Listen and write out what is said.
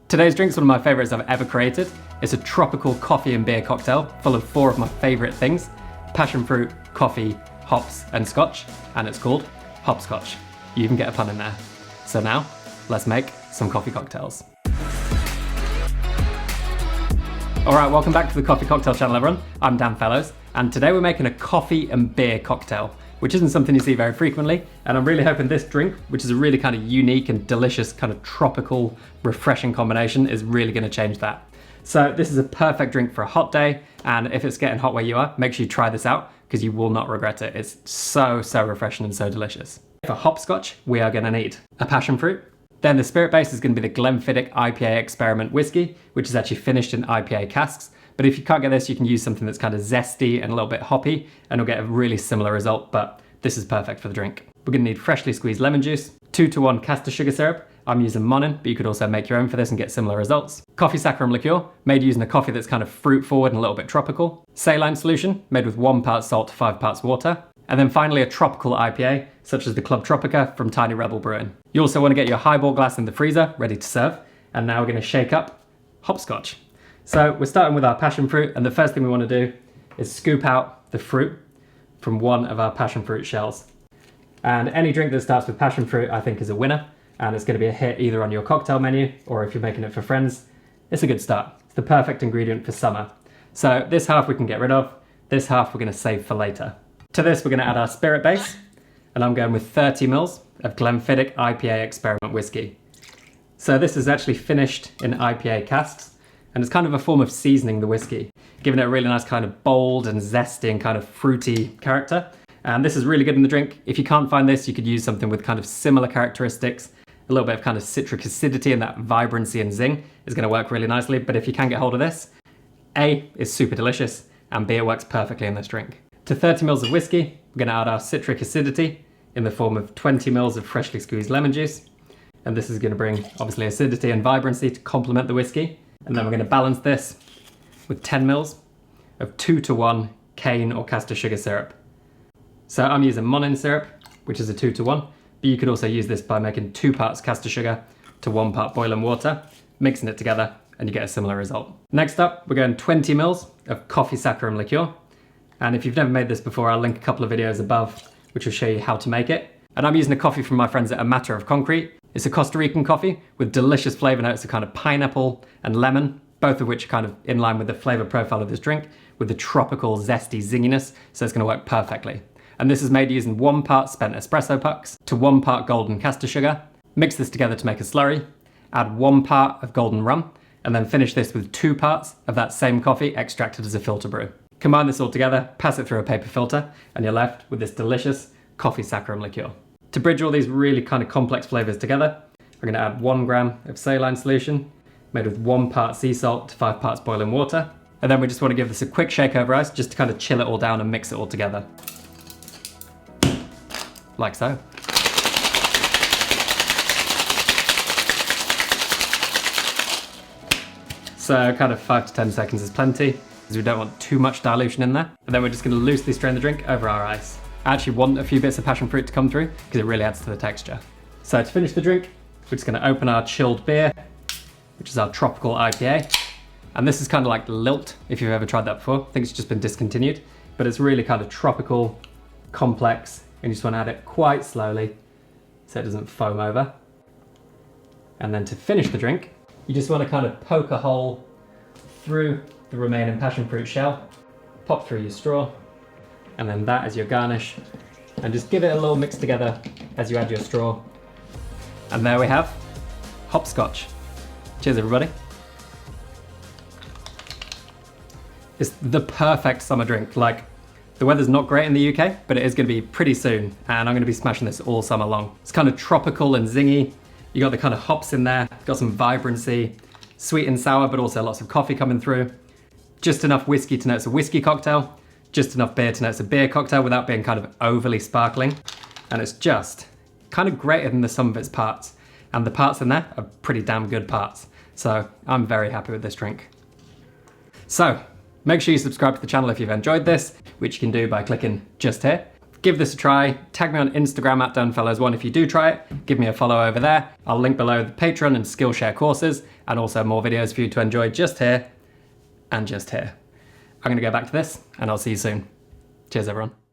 Today's drink's one of my favorites I've ever created. It's a tropical coffee and beer cocktail full of 4 of my favorite things: passion fruit, coffee, hops, and scotch, and it's called HOPSCOTCH. You even get a pun in there. So now, let's make some coffee cocktails. Alright, welcome back to the Coffee Cocktail channel, everyone. I'm Dan Fellows, and today we're making a coffee and beer cocktail, which isn't something you see very frequently, and I'm really hoping this drink, which is a really kind of unique and delicious kind of tropical, refreshing combination, is really going to change that. So this is a perfect drink for a hot day, and if it's getting hot where you are, make sure you try this out, because you will not regret it. It's so refreshing and so delicious. For hopscotch, we are going to need a passion fruit. Then the spirit base is going to be the Glenfiddich IPA Experiment whiskey, which is actually finished in IPA casks. But if you can't get this, you can use something that's kind of zesty and a little bit hoppy, and you'll get a really similar result, but this is perfect for the drink. We're going to need freshly squeezed lemon juice, 2:1 caster sugar syrup. I'm using Monin, but you could also make your own for this and get similar results. Coffee saccharum liqueur, made using a coffee that's kind of fruit forward and a little bit tropical. Saline solution, made with 1 part salt to 5 parts water. And then finally a tropical IPA, such as the Club Tropica from Tiny Rebel Brewing. You also want to get your highball glass in the freezer, ready to serve. And now we're going to shake up hopscotch. So we're starting with our passion fruit, and the first thing we want to do is scoop out the fruit from one of our passion fruit shells. And any drink that starts with passion fruit, I think, is a winner, and it's going to be a hit either on your cocktail menu or if you're making it for friends. It's a good start. It's the perfect ingredient for summer. So this half we can get rid of, this half we're going to save for later. To this we're going to add our spirit base, and I'm going with 30 ml of Glenfiddich IPA Experiment whiskey. So this is actually finished in IPA casks, and it's kind of a form of seasoning the whiskey, giving it a really nice kind of bold and zesty and kind of fruity character. And this is really good in the drink. If you can't find this, you could use something with kind of similar characteristics. A little bit of kind of citric acidity and that vibrancy and zing is going to work really nicely. But if you can get hold of this, A, is super delicious, and B, it works perfectly in this drink. To 30 ml of whiskey, we're going to add our citric acidity in the form of 20 ml of freshly squeezed lemon juice. And this is going to bring, obviously, acidity and vibrancy to complement the whiskey. And then we're going to balance this with 10 ml of 2:1 cane or caster sugar syrup. So I'm using Monin syrup, which is a 2:1, but you could also use this by making 2 parts caster sugar to 1 part boiling water, mixing it together, and you get a similar result. Next up, we're going 20 ml of coffee saccharum liqueur. And if you've never made this before, I'll link a couple of videos above, which will show you how to make it. And I'm using a coffee from my friends at A Matter of Concrete. It's a Costa Rican coffee with delicious flavor notes of kind of pineapple and lemon, both of which are kind of in line with the flavor profile of this drink, with the tropical, zesty zinginess, so it's going to work perfectly. And this is made using 1 part spent espresso pucks to 1 part golden caster sugar. Mix this together to make a slurry, add 1 part of golden rum, and then finish this with 2 parts of that same coffee extracted as a filter brew. Combine this all together, pass it through a paper filter, and you're left with this delicious coffee saccharum liqueur. To bridge all these really kind of complex flavors together, we're going to add 1 gram of saline solution, made with 1 part sea salt to 5 parts boiling water. And then we just want to give this a quick shake over ice, just to kind of chill it all down and mix it all together. Like so. So kind of 5 to 10 seconds is plenty, because we don't want too much dilution in there. And then we're just going to loosely strain the drink over our ice. I actually want a few bits of passion fruit to come through, because it really adds to the texture. So to finish the drink, we're just going to open our chilled beer, which is our tropical IPA. And this is kind of like Lilt, if you've ever tried that before. I think it's just been discontinued, but it's really kind of tropical, complex, and you just want to add it quite slowly so it doesn't foam over. And then to finish the drink, you just want to kind of poke a hole through the remaining passion fruit shell, pop through your straw, and then that is your garnish. And just give it a little mix together as you add your straw. And there we have hopscotch. Cheers, everybody. It's the perfect summer drink. Like, the weather's not great in the UK, but it is going to be pretty soon, and I'm going to be smashing this all summer long. It's kind of tropical and zingy. You got the kind of hops in there, got some vibrancy, sweet and sour, but also lots of coffee coming through. Just enough whiskey to know it's a whiskey cocktail, just enough beer to know it's a beer cocktail without being kind of overly sparkling. And it's just kind of greater than the sum of its parts. And the parts in there are pretty damn good parts. So I'm very happy with this drink. So make sure you subscribe to the channel if you've enjoyed this, which you can do by clicking just here. give this a try. Tag me on Instagram at DoneFellows1 if you do try it. Give me a follow over there. I'll link below the Patreon and Skillshare courses, and also more videos for you to enjoy just here and just here. I'm gonna go back to this, and I'll see you soon. Cheers, everyone.